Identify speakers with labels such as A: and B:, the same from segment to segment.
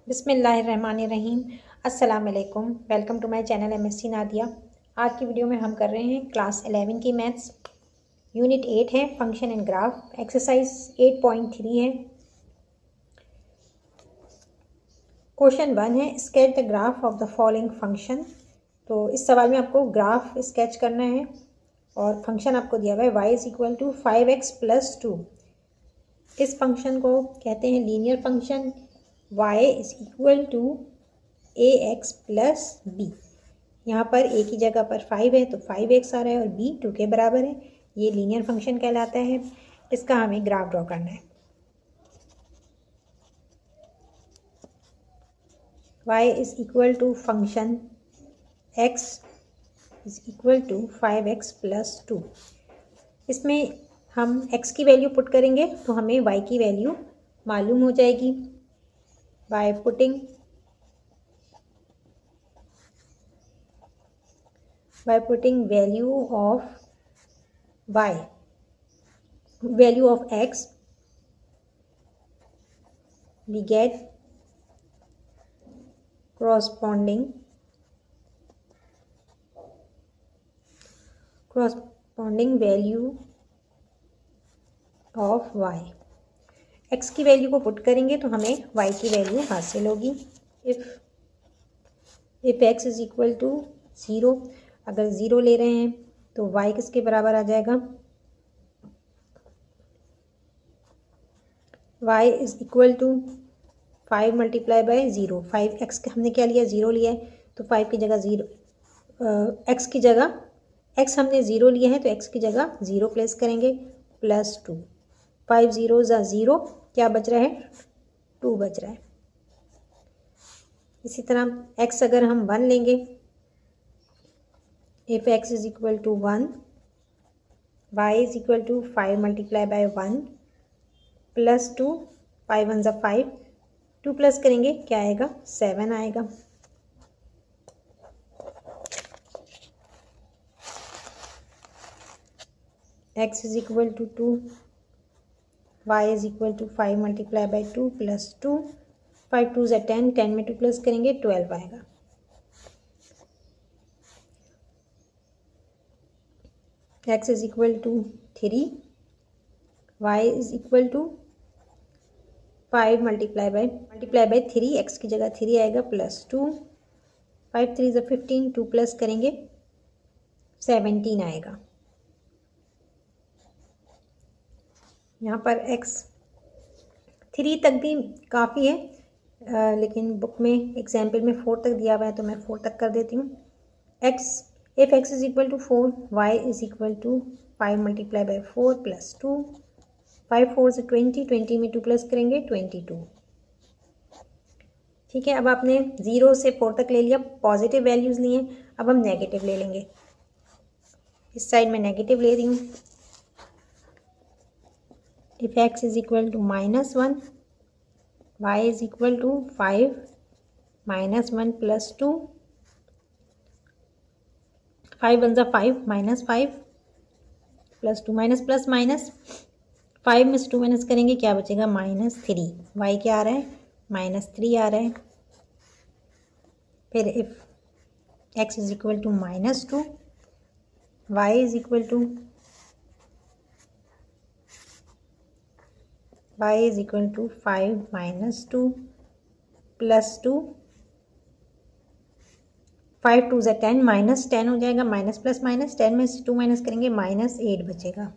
A: बिस्मिल्लाहिर्रहमानिर्रहीम। अस्सलाम वालेकुम। Welcome to my channel MSc Nadia. आज की वीडियो में हम कर रहे हैं क्लास 11 की मैथ्स। यूनिट 8 है फंक्शन एंड ग्राफ। एक्सरसाइज 8.3 है। क्वेश्चन 1 है sketch the graph of the following function. तो इस सवाल में आपको ग्राफ स्केच करना है और फंक्शन आपको दिया हुआ है y is equal to 5x plus 2। इस फंक्शन को कहते हैं linear function. y is equal to a x plus b. यहाँ पर a की जगह पर 5 है तो 5x आ रहा है और b 2 के बराबर है। ये लीनियर फंक्शन कहलाता है। इसका हमें ग्राफ ड्रॉ करना है। y is equal to function x is equal to 5x plus 2। इसमें हम x की वैल्यू पुट करेंगे तो हमें y की वैल्यू मालूम हो जाएगी। by putting value of x, we get corresponding value of y। x की वैल्यू को पुट करेंगे तो हमें y की वैल्यू हासिल होगी। If x is equal to 0, अगर 0 ले रहे हैं तो y किसके बराबर आ जाएगा? y is equal to 5 multiply by 0। 5x हमने क्या लिया? 0 लिया है तो 5 की जगह 0 x की जगह x हमने 0 लिया है तो x की जगह 0 प्लेस करेंगे प्लस 2। 5 0 ज़ा 0, क्या बच रहा है? 2 बच रहा है। इसी तरह x अगर हम 1 लेंगे, if x is equal to 1, y is equal to 5 multiply by 1 plus 2। 5 1 ज़ा 5, 2 प्लस करेंगे क्या आएगा? 7 आएगा। x is equal to 2, y is equal to 5 multiply by 2 plus 2। 5 2 ज़ा 10, 10 में 2 प्लस करेंगे 12 आएगा। x is equal to 3, y is equal to 5 multiply by 3, x की जगह 3 आएगा प्लस 2। 5 3 ज़ा 15, 2 प्लस करेंगे 17 आएगा। यहाँ पर x 3 तक भी काफ़ी है, लेकिन बुक में एग्जाम्पल में 4 तक दिया हुआ है तो मैं 4 तक कर देती हूँ। If x is equal to 4, y is equal to 5 multiply by 4 plus 2। 5 4 से 20, 20 में 2 प्लस करेंगे 22। ठीक है, अब आपने 0 से 4 तक ले लिया, पॉजिटिव वैल्यूज़ लिए। अब हम नेगेटिव ले लेंगे। इस साइड में नेगेटिव ले रही हूँ। If x is equal to -1, y is equal to 5 -1 plus 2। 5 1 ज़ा 5, -5 प्लस 2, माइनस प्लस माइनस। 5 में से 2 माइनस करेंगे क्या बचेगा? -3। y क्या आ रहा है? -3 आ रहा है। फिर if x is equal to -2, y is equal to 5 -2 plus 2। 5 2 ज़ा 10, -10 हो जाएगा। माइनस प्लस माइनस, 10 में से 2 माइनस करेंगे -8 बचेगा।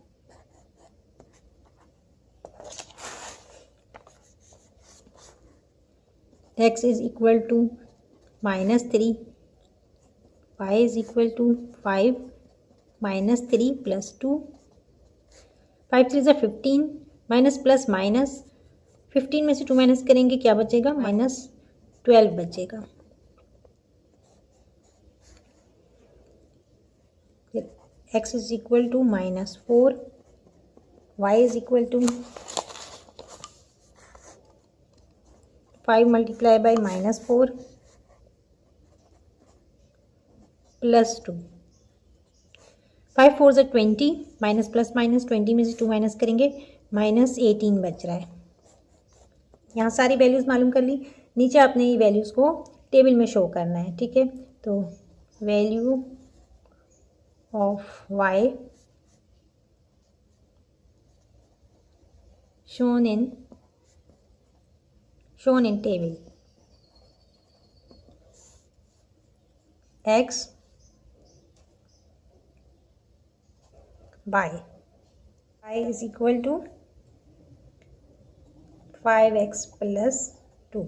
A: x is equal to -3, y is equal to 5 -3 plus 2। 5 3 ज़ा 15, माइनस प्लस माइनस। 15 में से 2 माइनस करेंगे क्या बचेगा? -12 बचेगा। फिर x is equal to -4, y is equal to 5 multiply by -4 plus 2। 5 4 ज़ा 20, माइनस प्लस माइनस, 20 में से 2 माइनस करेंगे -18 बच रहा है। यहाँ सारी वैल्यूज़ मालूम कर ली। नीचे आपने ये वैल्यूज़ को टेबल में शो करना है, ठीक है। तो value of y shown in table x y is equal to 5x plus 2।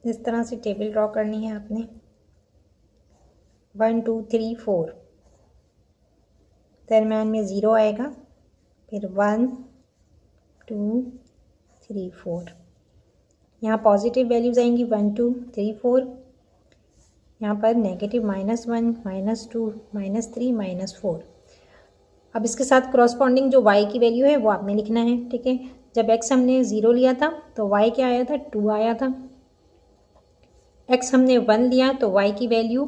A: इस तरह से टेबल ड्रॉ करनी है आपने। 1 2 3 4 दरम्यान में 0 आएगा, फिर 1 2 3 4। यहाँ पॉजिटिव वैल्यूज़ आएंगी 1 2 3 4। यहाँ पर नेगेटिव -1 -2 -3 -4। अब इसके साथ करॉस्पॉन्डिंग जो y की वैल्यू है वो आपने लिखना है, ठीक है। जब x हमने 0 लिया था तो y क्या आया था, 2 आया था। x हमने 1 लिया तो y की वैल्यू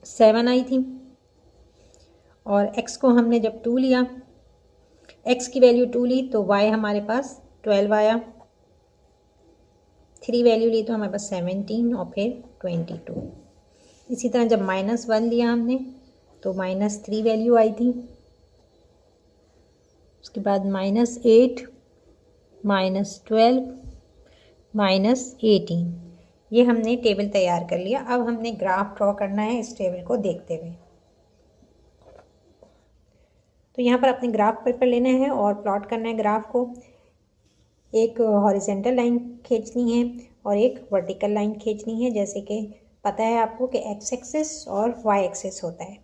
A: 7 आई थी। और x को हमने जब 2 लिया, x की वैल्यू 2 ली तो y हमारे पास 12 आया। 3 वैल्यू ली तो हमारे पास 17 और फिर 22। इसी तरह जब -1 लिया हमने तो -3 वैल्यू आई थी। उसके बाद -8 -12 -18। ये हमने टेबल तैयार कर लिया। अब हमने ग्राफ ड्रॉ करना है इस टेबल को देखते हुए। तो यहाँ पर अपने ग्राफ पेपर लेना है और प्लॉट करना है ग्राफ को। एक हॉरिजेंटल लाइन खींचनी है और एक वर्टिकल लाइन खींचनी है। जैसे कि पता है आपको कि एक्स एक्सिस और वाई एक्सिस होता है,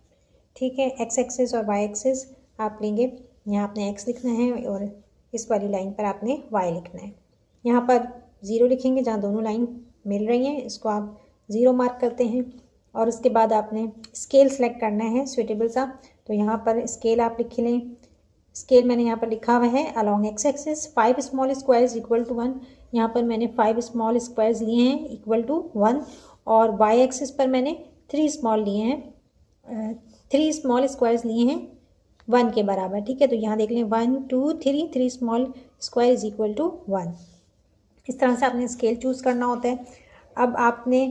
A: ठीक है। एक्स एक्सिस और वाई एक्सिस आप लेंगे, यहाँ आपने एक्स लिखना है और इस वाली लाइन पर आपने वाई लिखना है। यहाँ पर 0 लिखेंगे जहाँ दोनों लाइन मिल रही हैं, इसको आप 0 मार्क करते हैं। और उसके बाद आपने स्केल सेलेक्ट करना है सुइटेबल सा। तो यहाँ पर स्केल आप लिख लें। स्केल मैंने यहाँ पर लिखा हुआ है along x axis 5 small squares equal to 1। यहाँ पर मैंने 5 स्मॉल स्क्वायर्स लिए हैं इक्वल टू 1। और वाई एक्सिस पर मैंने 3 स्मॉल लिए हैं, 3 स्मॉल स्क्वायर्स लिए हैं 1 के बराबर, ठीक है। तो यहाँ देख लें 1 2 3 3 small square is equal to 1। इस तरह से आपने स्केल चूज़ करना होता है। अब आपने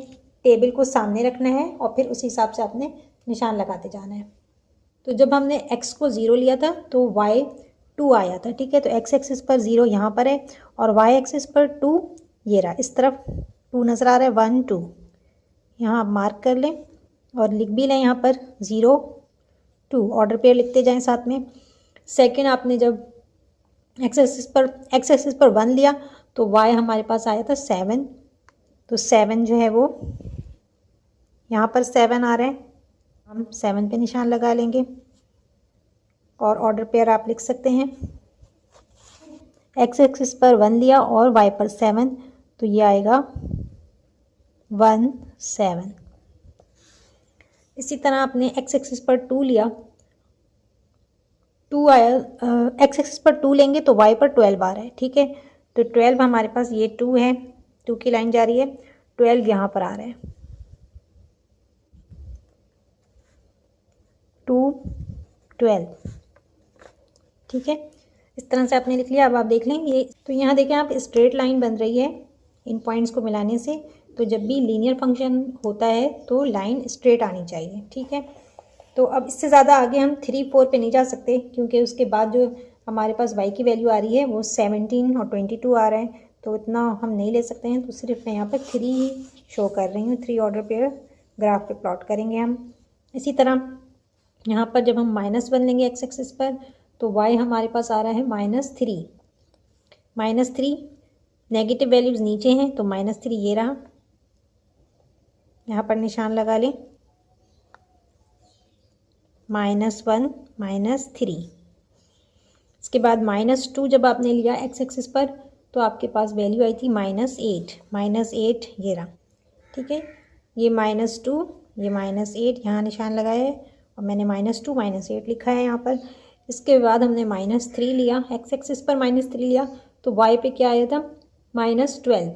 A: टेबल को सामने रखना है और फिर उस हिसाब से आपने निशान लगाते जाना है। तो जब हमने x को 0 लिया था तो y 2 आया था, ठीक है। तो x एक्सिस पर 0 यहाँ पर है और y एक्सिस पर 2 ये रहा, इस तरफ 2 नज़र आ रहा है। 1 2 यहाँ आप मार्क कर लें और लिख भी लें यहाँ पर 0 2 ऑर्डर पेयर लिखते जाएं साथ में। सेकंड आपने जब x एक्सिस पर 1 लिया तो y हमारे पास आया था 7। तो 7 जो है वो यहाँ पर 7 आ रहे हैं, हम 7 पे निशान लगा लेंगे और ऑर्डर पेयर आप लिख सकते हैं। x एक्सिस पर 1 लिया और y पर 7, तो ये आएगा 1 7। इसी तरह आपने x एक्सिस पर 2 लिया, 2 आया, x एक्सिस पर 2 लेंगे तो y पर 12 आ रहा है, ठीक है। तो 12 हमारे पास ये 2 है, 2 की लाइन जा रही है, 12 यहाँ पर आ रहा है। 2 12, ठीक है। इस तरह से आपने लिख लिया। अब आप देख लें ये, तो यहाँ देखें आप स्ट्रेट लाइन बन रही है इन पॉइंट्स को मिलाने से। तो जब भी लीनियर फंक्शन होता है तो लाइन स्ट्रेट आनी चाहिए, ठीक है। तो अब इससे ज़्यादा आगे हम 3 4 पे नहीं जा सकते क्योंकि उसके बाद जो हमारे पास y की वैल्यू आ रही है वो 17 और 22 आ रहा है, तो इतना हम नहीं ले सकते हैं। तो सिर्फ मैं यहाँ पर 3 ही शो कर रही हूँ। 3 ऑर्डर पेयर ग्राफ पे प्लॉट करेंगे हम। इसी तरह यहाँ पर जब हम -1 लेंगे एक्स एक्सिस पर तो y हमारे पास आ रहा है -3। -3 नेगेटिव वैल्यूज़ नीचे हैं तो -3 ये रहा, यहाँ पर निशान लगा लें। -1 -3। इसके बाद -2 जब आपने लिया एक्स एक्सिस पर तो आपके पास वैल्यू आई थी -8 ये रहा, ठीक है। ये -2 ये -8 यहाँ निशान लगाया है और मैंने -2 -8 लिखा है यहाँ पर। इसके बाद हमने -3 लिया, एक्स एक्सिस पर -3 लिया तो y पे क्या आया था -12,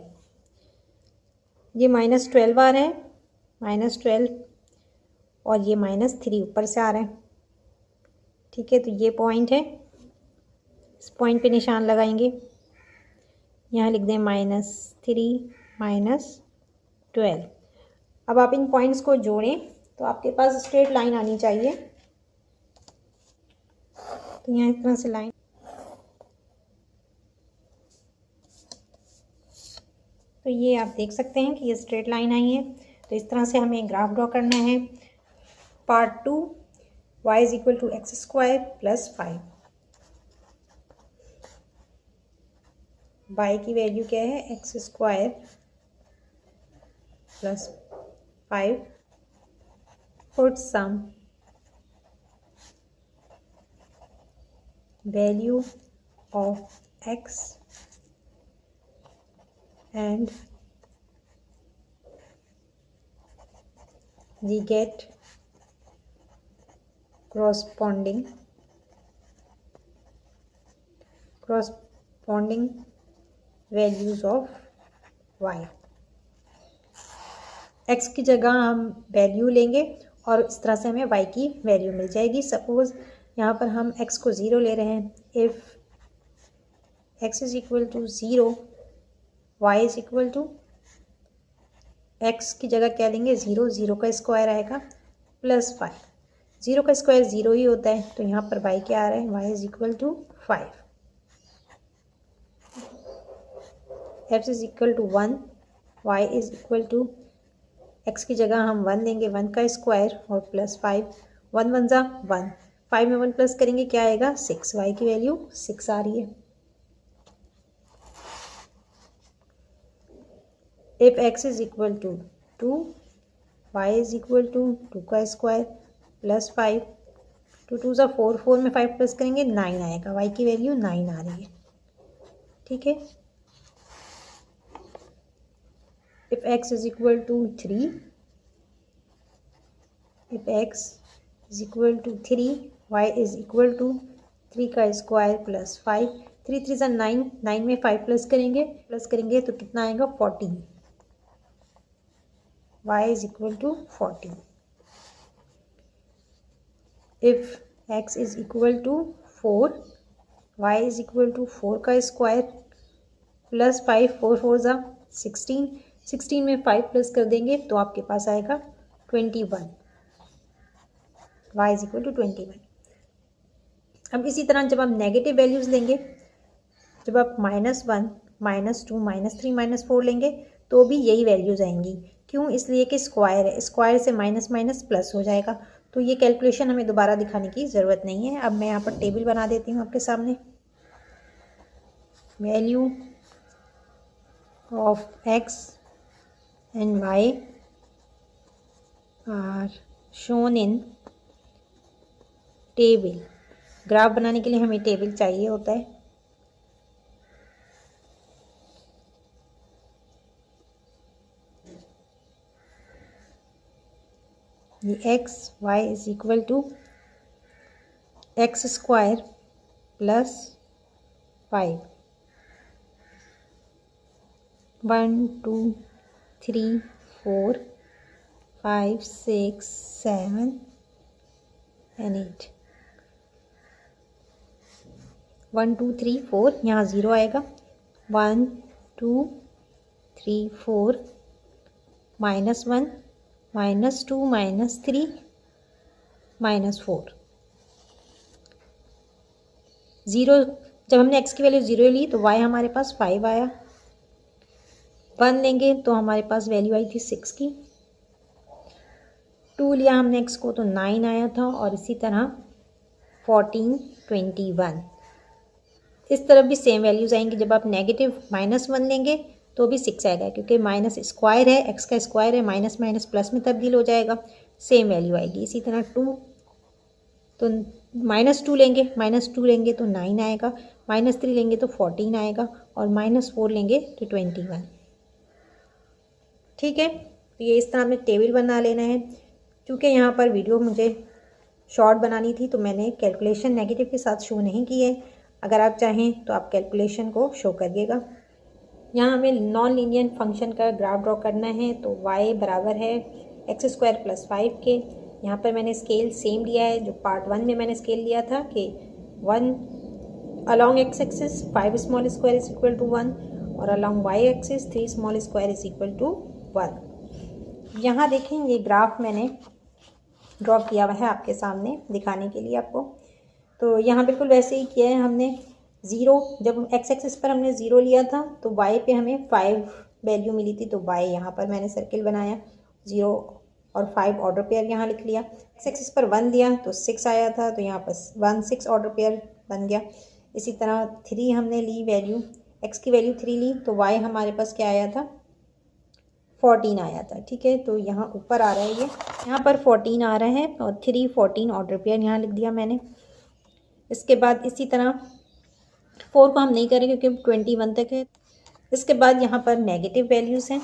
A: ये -12 आ रहा है, -12 और ये -3 ऊपर से आ रहा है। ठीक है, तो ये पॉइंट है, इस पॉइंट पे निशान लगाएंगे, यहाँ लिख दें -3 -12। अब आप इन पॉइंट्स को जोड़ें तो आपके पास स्ट्रेट लाइन आनी चाहिए। तो यहाँ इस तरह से लाइन, तो ये आप देख सकते हैं कि ये स्ट्रेट लाइन आई है। तो इस तरह से हमें ग्राफ ड्रॉ करना है। Part 2, y is equal to x² + 5। y की वैल्यू क्या है, x² + 5। Put some value of x and we get corresponding values of y। x की जगह हम वैल्यू लेंगे और इस तरह से हमें y की वैल्यू मिल जाएगी। सपोज यहाँ पर हम x को 0 ले रहे हैं। If x is equal to 0, y is equal to, x की जगह क्या लेंगे, 0, 0 का स्क्वायर आएगा +5। 0 का स्क्वायर 0 ही होता है, तो यहाँ पर y क्या आ रहा है, y is equal to 5। x is equal to 1, y is equal to, x की जगह हम 1 लेंगे, 1 का स्क्वायर और +5, 1 1 जा 1, 5 में 1 प्लस करेंगे क्या आएगा, 6। y की वैल्यू 6 आ रही है। If x is equal to 2, y is equal to 2 का स्क्वायर +5, 2 2 जा 4, 4 में 5 प्लस करेंगे 9 आएगा। y की वैल्यू 9 आ रही है। ठीक है। If x is equal to 3, if x is equal to 3, y is equal to 3 का स्क्वायर +5, 3 3 जा 9, 9 में 5 प्लस करेंगे तो कितना आएगा, 14। y is equal to 14. If x is equal to 4, y is equal to 4 का स्क्वायर +5, 4 4 जा 16, 16 में 5 प्लस कर देंगे तो आपके पास आएगा 21। y is equal to 21। अब इसी तरह जब आप नेगेटिव वैल्यूज़ लेंगे, जब आप -1, -2, -3, -4 लेंगे तो भी यही वैल्यूज़ आएंगी। क्यों, इसलिए कि स्क्वायर है, स्क्वायर से माइनस माइनस प्लस हो जाएगा। तो ये कैलकुलेशन हमें दोबारा दिखाने की ज़रूरत नहीं है। अब मैं यहाँ पर टेबल बना देती हूँ आपके सामने। Value of x and y are shown in table. Graph बनाने के लिए हमें टेबल चाहिए होता है। ये x y is equal to x square +5, 1 2 3 4 5 6 7 and 8, 1 2 3 4, यहाँ 0 आएगा, 1 2 3 4, -1 -2 -3 -4, 0। जब हमने x की वैल्यू 0 ली तो y हमारे पास 5 आया। 1 लेंगे तो हमारे पास वैल्यू आई थी 6 की। 2 लिया हमने x को तो 9 आया था, और इसी तरह 14 21। इस तरफ भी सेम वैल्यूज़ आएंगी। जब आप नेगेटिव -1 लेंगे तो भी 6 आएगा, क्योंकि माइनस स्क्वायर है, x का स्क्वायर है, माइनस माइनस प्लस में तब्दील हो जाएगा, सेम वैल्यू आएगी। इसी तरह 2, तो -2 लेंगे, -2 लेंगे तो 9 आएगा, -3 लेंगे तो 14 आएगा, और -4 लेंगे तो 21। ठीक है, तो ये इस तरह हमें टेबल बना लेना है। क्योंकि यहाँ पर वीडियो मुझे शॉर्ट बनानी थी तो मैंने कैलकुलेशन नेगेटिव के साथ शो नहीं की है। अगर आप चाहें तो आप कैलकुलेशन को शो करिएगा। यहाँ हमें नॉन लीनियर फंक्शन का ग्राफ ड्रॉ करना है। तो y बराबर है x² + 5 के। यहाँ पर मैंने स्केल सेम लिया है जो पार्ट 1 में मैंने स्केल लिया था कि 1 along x axis 5 small square is equal to 1 और along y axis 3 small square is equal to 1। यहाँ देखें ये ग्राफ मैंने ड्रॉ किया हुआ है आपके सामने दिखाने के लिए आपको। तो यहाँ बिल्कुल वैसे ही किया है हमने। 0 जब x एक्सिस पर हमने 0 लिया था तो y पे हमें 5 वैल्यू मिली थी, तो y यहाँ पर मैंने सर्किल बनाया 0 और 5 ऑर्डर पेयर यहाँ लिख लिया। x एक्सिस पर 1 दिया तो 6 आया था, तो यहाँ पर 1 6 ऑर्डर पेयर बन गया। इसी तरह 3 हमने ली वैल्यू, x की वैल्यू 3 ली तो y हमारे पास क्या आया था 14 आया था। ठीक है, तो यहाँ ऊपर आ रहा है, ये यहाँ पर 14 आ रहा है और 3 14 ऑर्डर पेयर यहाँ लिख दिया मैंने। इसके बाद इसी तरह 4 को हम नहीं करेंगे क्योंकि 21 तक है। इसके बाद यहाँ पर नेगेटिव वैल्यूज़ हैं।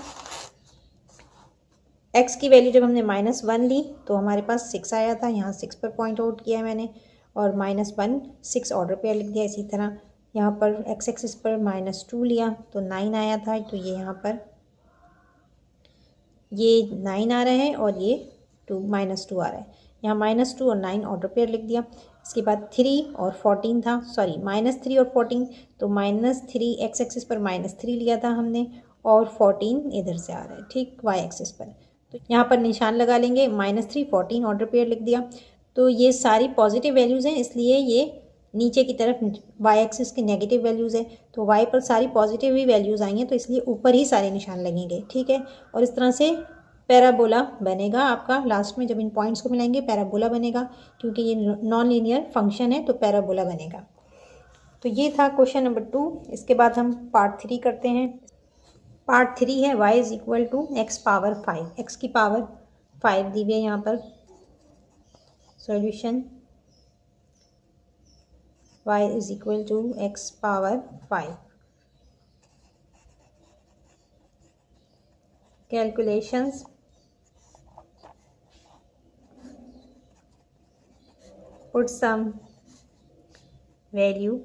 A: x की वैल्यू जब हमने -1 ली तो हमारे पास 6 आया था, यहाँ 6 पर पॉइंट आउट किया है मैंने और -1 6 ऑर्डर पेयर लिख दिया। इसी तरह यहाँ पर x एक्सिस पर -2 लिया तो 9 आया था, तो ये यहाँ पर ये 9 आ रहा है और ये -2 आ रहा है। यहाँ -2 और 9 ऑर्डर पेयर लिख दिया। इसके बाद 3 और 14 था, सॉरी -3 और 14, तो -3 x एक्सिस पर -3 लिया था हमने और 14 इधर से आ रहा है, ठीक y एक्सिस पर। तो यहाँ पर निशान लगा लेंगे, -3 14 ऑर्डर पेयर लिख दिया। तो ये सारी पॉजिटिव वैल्यूज़ हैं, इसलिए ये नीचे की तरफ y एक्सिस की नेगेटिव वैल्यूज़ है, तो y पर सारी पॉजिटिव ही वैल्यूज़ आई हैं, तो इसलिए ऊपर ही सारे निशान लगेंगे। ठीक है, और इस तरह से पैराबोला बनेगा आपका। लास्ट में जब इन पॉइंट्स को मिलाएंगे पैराबोला बनेगा, क्योंकि ये नॉन लीनियर फंक्शन है तो पैराबोला बनेगा। तो ये था क्वेश्चन नंबर 2। इसके बाद हम पार्ट 3 करते हैं। पार्ट 3 है y is equal to x power 5, x की पावर 5 दी हुई है यहाँ पर। Solution y is equal to x power 5। Calculations put some value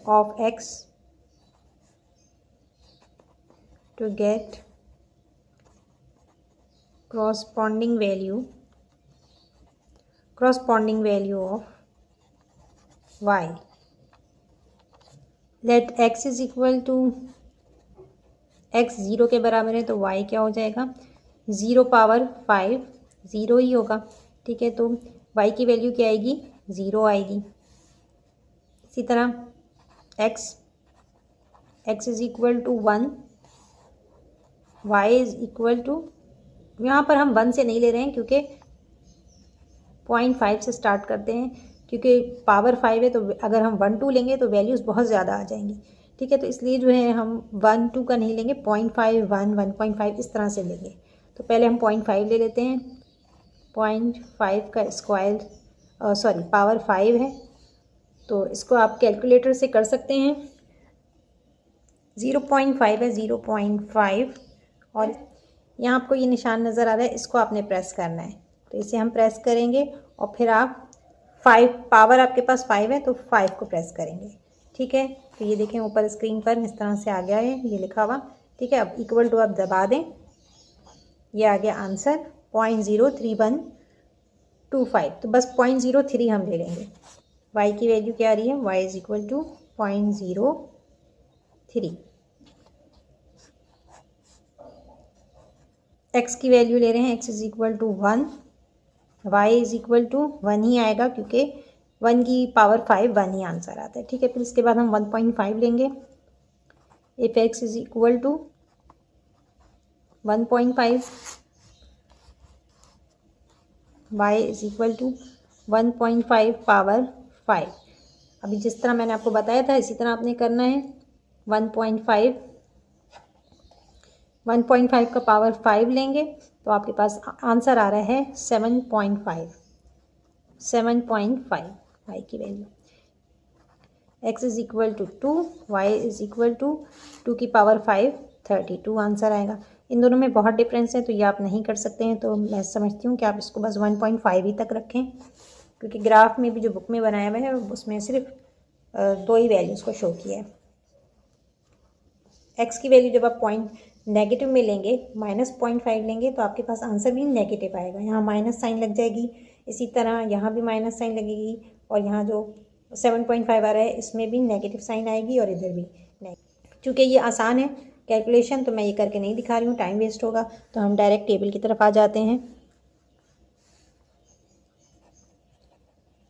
A: of x to get corresponding value of y. Let x is equal to x 0 के बराबर है तो y क्या हो जाएगा 0 पावर 5, 0 ही होगा। ठीक है, तो y की वैल्यू क्या आएगी 0 आएगी। इसी तरह x is equal to 1, y is equal to, यहाँ पर हम 1 से नहीं ले रहे हैं क्योंकि 0.5 से स्टार्ट करते हैं, क्योंकि पावर 5 है तो अगर हम 1 2 लेंगे तो वैल्यूज़ बहुत ज़्यादा आ जाएंगी। ठीक है, तो इसलिए जो है हम 1 2 का नहीं लेंगे, 0.5 1 1.5 इस तरह से लेंगे। तो पहले हम 0.5 ले लेते हैं। 0.5 का स्क्वायर सॉरी पावर 5 है, तो इसको आप कैलकुलेटर से कर सकते हैं। 0.5 है 0.5 और यहाँ आपको ये निशान नज़र आ रहा है, इसको आपने प्रेस करना है। तो इसे हम प्रेस करेंगे और फिर आप 5 पावर आपके पास 5 है तो 5 को प्रेस करेंगे। ठीक है, तो ये देखें ऊपर स्क्रीन पर इस तरह से आ गया है ये लिखा हुआ। ठीक है, अब इक्वल टू आप दबा दें, ये आ गया आंसर 0.03125। तो बस 0.03 हम ले लेंगे। y की वैल्यू क्या आ रही है y is equal to 0.03। x की वैल्यू ले रहे हैं x is equal to 1, y is equal to 1 ही आएगा क्योंकि 1 की पावर 5 1 ही आंसर आता है। ठीक है, फिर इसके बाद हम 1.5 लेंगे। If x is equal to 1.5, y is equal to 1.5 power 5। अभी जिस तरह मैंने आपको बताया था इसी तरह आपने करना है। 1.5 का पावर 5 लेंगे तो आपके पास आंसर आ रहा है 7.5 y की value. x is equal to 2, y is equal to 2 की पावर 5 32 आंसर आएगा। इन दोनों में बहुत डिफरेंस है तो ये आप नहीं कर सकते हैं, तो मैं समझती हूँ कि आप इसको बस 1.5 ही तक रखें, क्योंकि ग्राफ में भी जो बुक में बनाया हुआ है उसमें सिर्फ 2 ही वैल्यूज़ को शो किया है। एक्स की वैल्यू जब आप पॉइंट नेगेटिव में लेंगे, -0.5 लेंगे, तो आपके पास आंसर भी नेगेटिव आएगा। यहाँ माइनस साइन लग जाएगी, इसी तरह यहाँ भी माइनस साइन लगेगी, और यहाँ जो 7.5 आ रहा है इसमें भी नेगेटिव साइन आएगी, और इधर भी नेगेटिव। चूँकि ये आसान है कैलकुलेशन, तो मैं ये करके नहीं दिखा रही हूँ, टाइम वेस्ट होगा, तो हम डायरेक्ट टेबल की तरफ आ जाते हैं।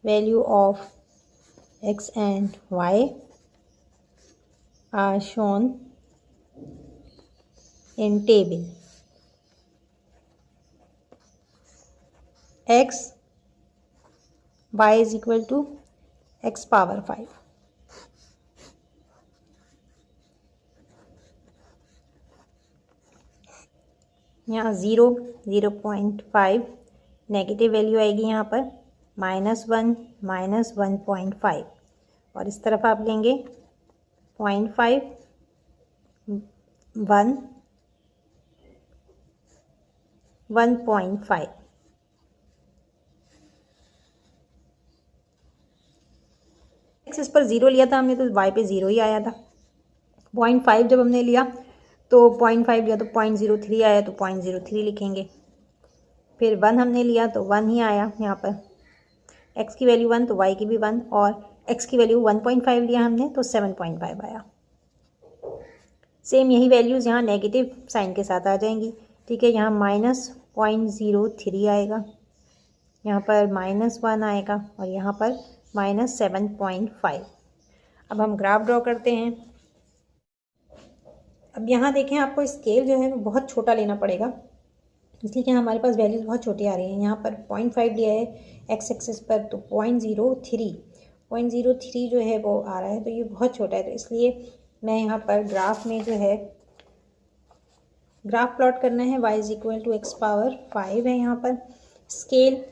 A: Value of x and y are shown in table. x, y is equal to x power 5. यहाँ 0.5 नेगेटिव वैल्यू आएगी, यहाँ पर -1 -1.5, और इस तरफ आप लेंगे 0.5 1 1.5। एक्सिस पर 0 लिया था हमने, तो y पे 0 ही आया था। 0.5 जब हमने लिया तो 0.5 लिया तो 0.03 आया, तो 0.03 लिखेंगे। फिर 1 हमने लिया तो 1 ही आया यहाँ पर। x की वैल्यू 1 तो y की भी 1, और x की वैल्यू 1.5 लिया हमने तो 7.5 आया। सेम यही वैल्यूज़ यहाँ नेगेटिव साइन के साथ आ जाएंगी, ठीक है। यहाँ -0.03 आएगा, यहाँ पर -1 आएगा, और यहाँ पर -7.5। अब हम ग्राफ ड्रॉ करते हैं। अब यहाँ देखें, आपको स्केल जो है वो बहुत छोटा लेना पड़ेगा, इसलिए कि हमारे पास वैल्यूज़ बहुत छोटी आ रही हैं। यहाँ पर 0.5 लिया है एक्स एक्सिस पर, तो 0.03 जो है वो आ रहा है, तो ये बहुत छोटा है। तो इसलिए मैं यहाँ पर ग्राफ में जो है ग्राफ प्लॉट करना है। y is equal to x power 5 है यहाँ पर। Scale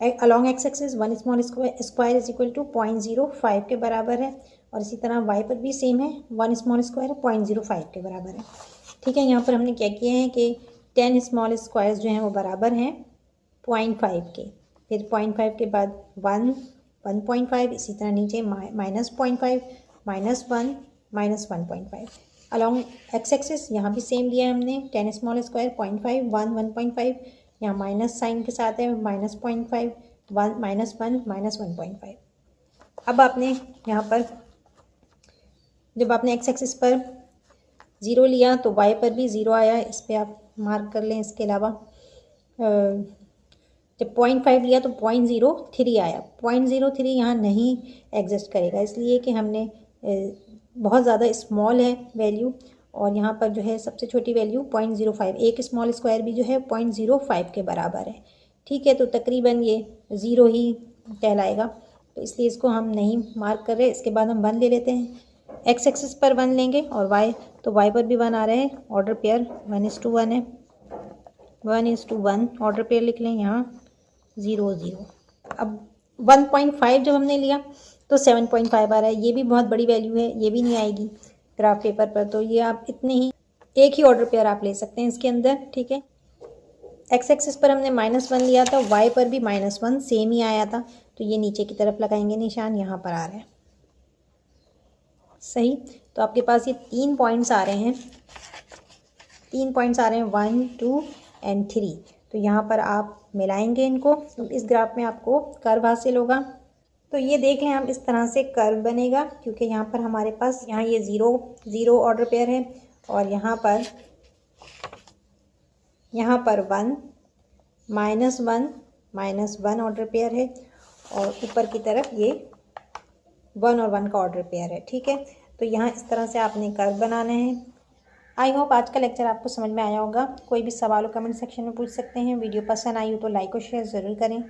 A: along x axis 1 small square is equal to 0.05 के बराबर है, और इसी तरह y पर भी सेम है, 1 स्मॉल स्क्वायर 0.05 के बराबर है, ठीक है। यहाँ पर हमने क्या किया है कि 10 स्मॉल स्क्वायर्स जो हैं वो बराबर हैं 0.5 के, फिर 0.5 के बाद 1 1.5, इसी तरह नीचे -0.5 -1 -1.5। अलॉन्ग एक्स एक्सिस यहाँ भी सेम लिया है हमने, 10 स्मॉल स्क्वायर 0.5 1 1.5, यहाँ माइनस साइन के साथ है -0.5 1 -1 अब आपने यहाँ पर जब आपने एक्स एक्सिस पर 0 लिया तो y पर भी 0 आया, इस पर आप मार्क कर लें। इसके अलावा जब 0.5 लिया तो 0.03 आया, 0.03 यहाँ नहीं एग्जिस्ट करेगा, इसलिए कि हमने बहुत ज़्यादा स्मॉल है वैल्यू, और यहाँ पर जो है सबसे छोटी वैल्यू 0.05, एक स्मॉल स्क्वायर भी जो है 0.05 के बराबर है, ठीक है। तो तकरीबन ये 0 ही कहलाएगा, तो इसलिए इसको हम नहीं मार्क कर रहे। इसके बाद हम 1 ले लेते हैं, एक्स एक्सिस पर 1 लेंगे, और y तो y पर भी 1 आ रहा है, ऑर्डर पेयर 1:1 है, 1:1 ऑर्डर पेयर लिख लें यहाँ 0 0। अब 1.5 जब हमने लिया तो 7.5 आ रहा है, ये भी बहुत बड़ी वैल्यू है, ये भी नहीं आएगी ग्राफ पेपर पर, तो ये आप इतने ही एक ही ऑर्डर पेयर आप ले सकते हैं इसके अंदर, ठीक है। एक्स एक्सिस पर हमने -1 लिया था, y पर भी -1 सेम ही आया था, तो ये नीचे की तरफ लगाएंगे निशान, यहाँ पर आ रहा है सही। तो आपके पास ये 3 पॉइंट्स आ रहे हैं, 3 पॉइंट्स आ रहे हैं 1 2 एंड 3, तो यहाँ पर आप मिलाएंगे इनको, तो इस ग्राफ में आपको कर्व हासिल होगा। तो ये देख लें हम, इस तरह से कर्व बनेगा, क्योंकि यहाँ पर हमारे पास यहाँ ये 0 0 ऑर्डर पेयर है, और यहाँ पर 1 -1 ऑर्डर पेयर है, और ऊपर की तरफ ये 1 और 1 का ऑर्डर पेयर है, ठीक है। तो यहाँ इस तरह से आपने कर्व बनाना है। आई होप आज का लेक्चर आपको समझ में आया होगा। कोई भी सवाल हो कमेंट सेक्शन में पूछ सकते हैं। वीडियो पसंद आई हो तो लाइक और शेयर ज़रूर करें,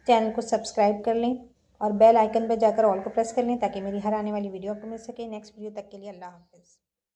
A: चैनल को सब्सक्राइब कर लें, और बेल आइकन पर जाकर ऑल को प्रेस कर लें, ताकि मेरी हर आने वाली वीडियो आपको मिल सके। नेक्स्ट वीडियो तक के लिए अल्लाह हाफ़िज़।